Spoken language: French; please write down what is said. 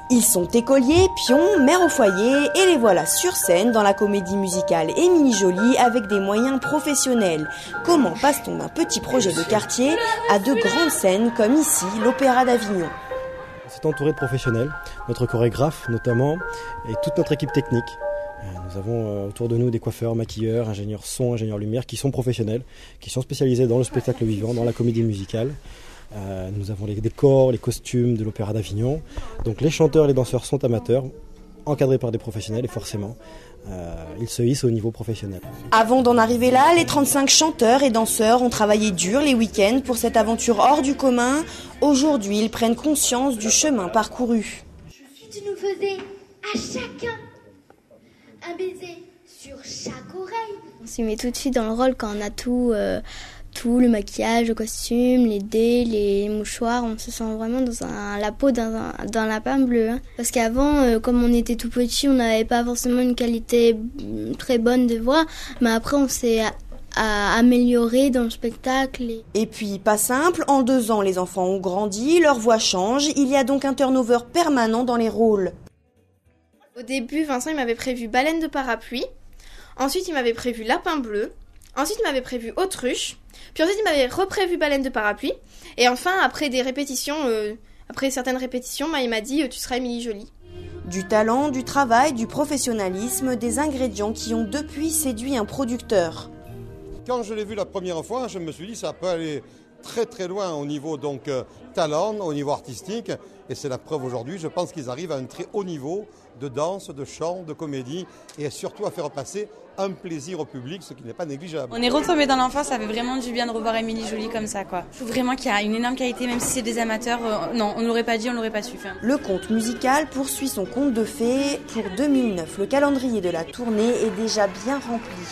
Ils sont écoliers, pions, mères au foyer et les voilà sur scène dans la comédie musicale Émilie Joly avec des moyens professionnels. Comment passe-t-on d'un petit projet de quartier à de grandes scènes comme ici, l'Opéra d'Avignon? C'est entouré de professionnels, notre chorégraphe notamment et toute notre équipe technique. Nous avons autour de nous des coiffeurs, maquilleurs, ingénieurs son, ingénieurs lumière qui sont professionnels, qui sont spécialisés dans le spectacle vivant, dans la comédie musicale. Nous avons les décors, les costumes de l'Opéra d'Avignon. Donc les chanteurs et les danseurs sont amateurs, encadrés par des professionnels et forcément, ils se hissent au niveau professionnel. Avant d'en arriver là, les 35 chanteurs et danseurs ont travaillé dur les week-ends pour cette aventure hors du commun. Aujourd'hui, ils prennent conscience du chemin parcouru. Tu nous faisais à chacun un baiser sur chaque oreille. On s'y met tout de suite dans le rôle quand on a tout, le maquillage, le costume, les dés, les mouchoirs. On se sent vraiment dans la peau d'un lapin bleu. Hein. Parce qu'avant, comme on était tout petit, on n'avait pas forcément une qualité très bonne de voix. Mais après, on s'est amélioré dans le spectacle. Et puis, pas simple, en 2 ans, les enfants ont grandi, leur voix change. Il y a donc un turnover permanent dans les rôles. Au début, Vincent il m'avait prévu baleine de parapluie. Ensuite, il m'avait prévu lapin bleu. Ensuite, il m'avait prévu autruche. Puis ensuite, il m'avait reprévu baleine de parapluie. Et enfin, après certaines répétitions, il m'a dit tu seras Émilie Joly. Du talent, du travail, du professionnalisme, des ingrédients qui ont depuis séduit un producteur. Quand je l'ai vu la première fois, je me suis dit ça peut aller très très loin au niveau talent, au niveau artistique. Et c'est la preuve aujourd'hui, je pense qu'ils arrivent à un très haut niveau de danse, de chant, de comédie et surtout à faire passer un plaisir au public, ce qui n'est pas négligeable. On est retombé dans l'enfance, ça fait vraiment du bien de revoir Émilie Joly comme ça, quoi. Je trouve vraiment qu'il y a une énorme qualité, même si c'est des amateurs. Non, on ne l'aurait pas dit, on ne l'aurait pas su faire. Le conte musical poursuit son conte de fées. Pour 2009, le calendrier de la tournée est déjà bien rempli.